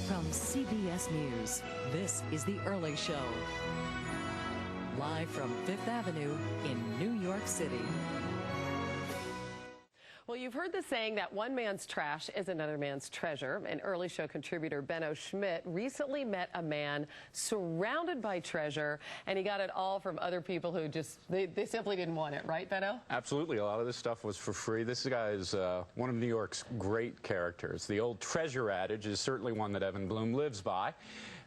From CBS News, this is The Early Show. Live from Fifth Avenue in New York City. Well, you've heard the saying that one man's trash is another man's treasure. And Early Show contributor Benno Schmidt recently met a man surrounded by treasure, and he got it all from other people who just, they simply didn't want it. Right, Benno? Absolutely. A lot of this stuff was for free. This guy is one of New York's great characters. The old treasure adage is certainly one that Evan Bloom lives by,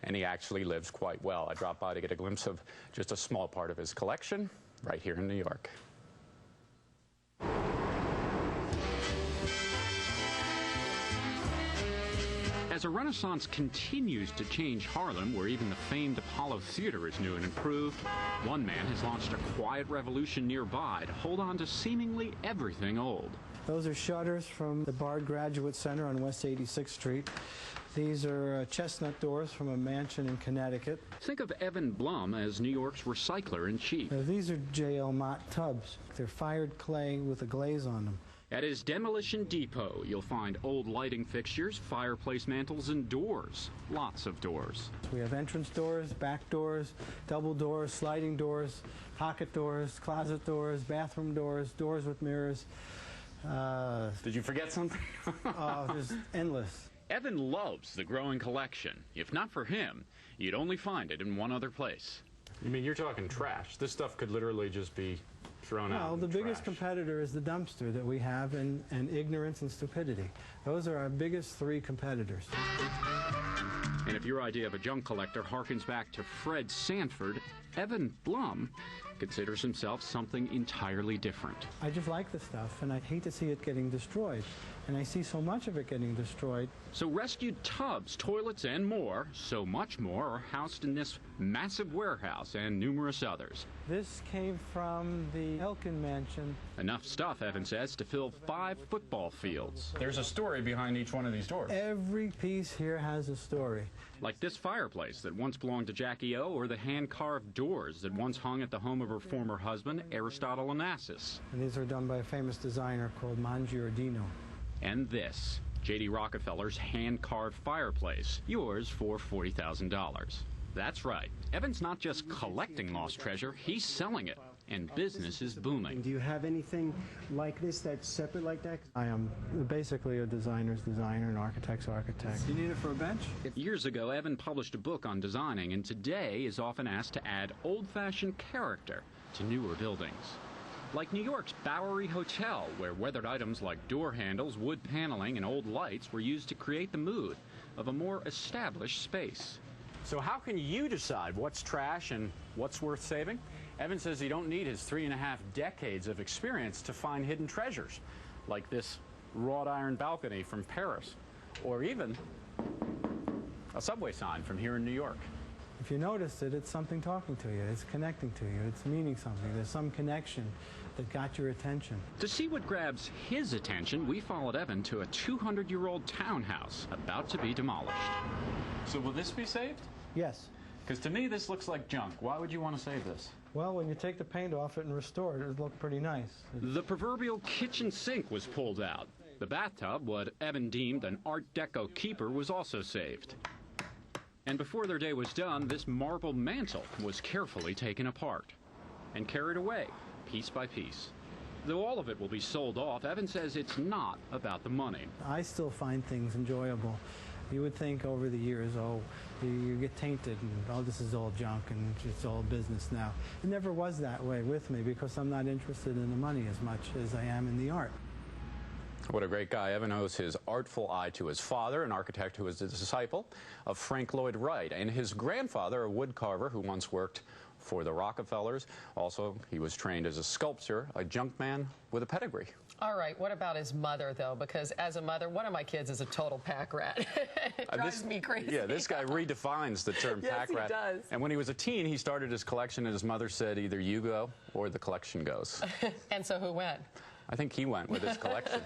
and he actually lives quite well. I dropped by to get a glimpse of just a small part of his collection right here in New York. As a renaissance continues to change Harlem, where even the famed Apollo Theater is new and improved, one man has launched a quiet revolution nearby to hold on to seemingly everything old. Those are shutters from the Bard Graduate Center on West 86th Street. These are chestnut doors from a mansion in Connecticut. Think of Evan Blum as New York's recycler-in-chief. These are J.L. Mott tubs. They're fired clay with a glaze on them. At his demolition depot, you'll find old lighting fixtures, fireplace mantles, and doors. Lots of doors. We have entrance doors, back doors, double doors, sliding doors, pocket doors, closet doors, bathroom doors, doors with mirrors. Did you forget something? Oh, there's endless. Evan loves the growing collection. If not for him, you'd only find it in one other place. You mean you're talking trash? This stuff could literally just be thrown out. Well, the biggest competitor is the dumpster that we have, and ignorance and stupidity. Those are our biggest three competitors. And if your idea of a junk collector harkens back to Fred Sanford, Evan Blum considers himself something entirely different. I just like the stuff, and I hate to see it getting destroyed. And I see so much of it getting destroyed. So rescued tubs, toilets, and more, so much more, are housed in this massive warehouse and numerous others. This came from the Elkin Mansion. Enough stuff, Evan says, to fill 5 football fields. There's a story behind each one of these doors. Every piece here has a story. Like this fireplace that once belonged to Jackie O, or the hand-carved doors that once hung at the home of her former husband, Aristotle Onassis. And these are done by a famous designer called Mangiardino. And this, J.D. Rockefeller's hand-carved fireplace, yours for $40,000. That's right. Evan's not just collecting lost treasure, he's selling it, and business is booming. Do you have anything like this that's separate like that? I am basically a designer's designer, an architect's architect. You need it for a bench? Years ago, Evan published a book on designing, and today is often asked to add old-fashioned character to newer buildings. Like New York's Bowery Hotel, where weathered items like door handles, wood paneling, and old lights were used to create the mood of a more established space. So how can you decide what's trash and what's worth saving? Evan says you don't need his 3.5 decades of experience to find hidden treasures, like this wrought iron balcony from Paris, or even a subway sign from here in New York. If you notice it, it's something talking to you. It's connecting to you. It's meaning something. There's some connection that got your attention. To see what grabs his attention, we followed Evan to a 200-year-old townhouse about to be demolished. So will this be saved? Yes. Because to me, this looks like junk. Why would you want to save this? Well, when you take the paint off it and restore it, it'll look pretty nice. The proverbial kitchen sink was pulled out. The bathtub, what Evan deemed an Art Deco keeper, was also saved. And before their day was done, this marble mantle was carefully taken apart and carried away, piece by piece. Though all of it will be sold off, Evan says it's not about the money. I still find things enjoyable. You would think over the years, oh, you get tainted and, oh, this is all junk and it's all business now. It never was that way with me because I'm not interested in the money as much as I am in the art. What a great guy. Evan owes his artful eye to his father, an architect who was a disciple of Frank Lloyd Wright, and his grandfather, a wood carver who once worked for the Rockefellers. Also, he was trained as a sculptor, a junk man with a pedigree. All right, what about his mother, though? Because as a mother, one of my kids is a total pack rat. It drives me crazy. Yeah, this guy redefines the term pack rat. Yes, he does. And when he was a teen, he started his collection, and his mother said, either you go or the collection goes. And so who went? I think he went with his collection.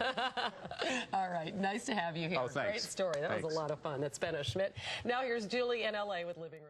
All right, nice to have you here. Oh, thanks. Great story. That was a lot of fun. That's Benno Schmidt. Now here's Julie in L.A. with Living Room.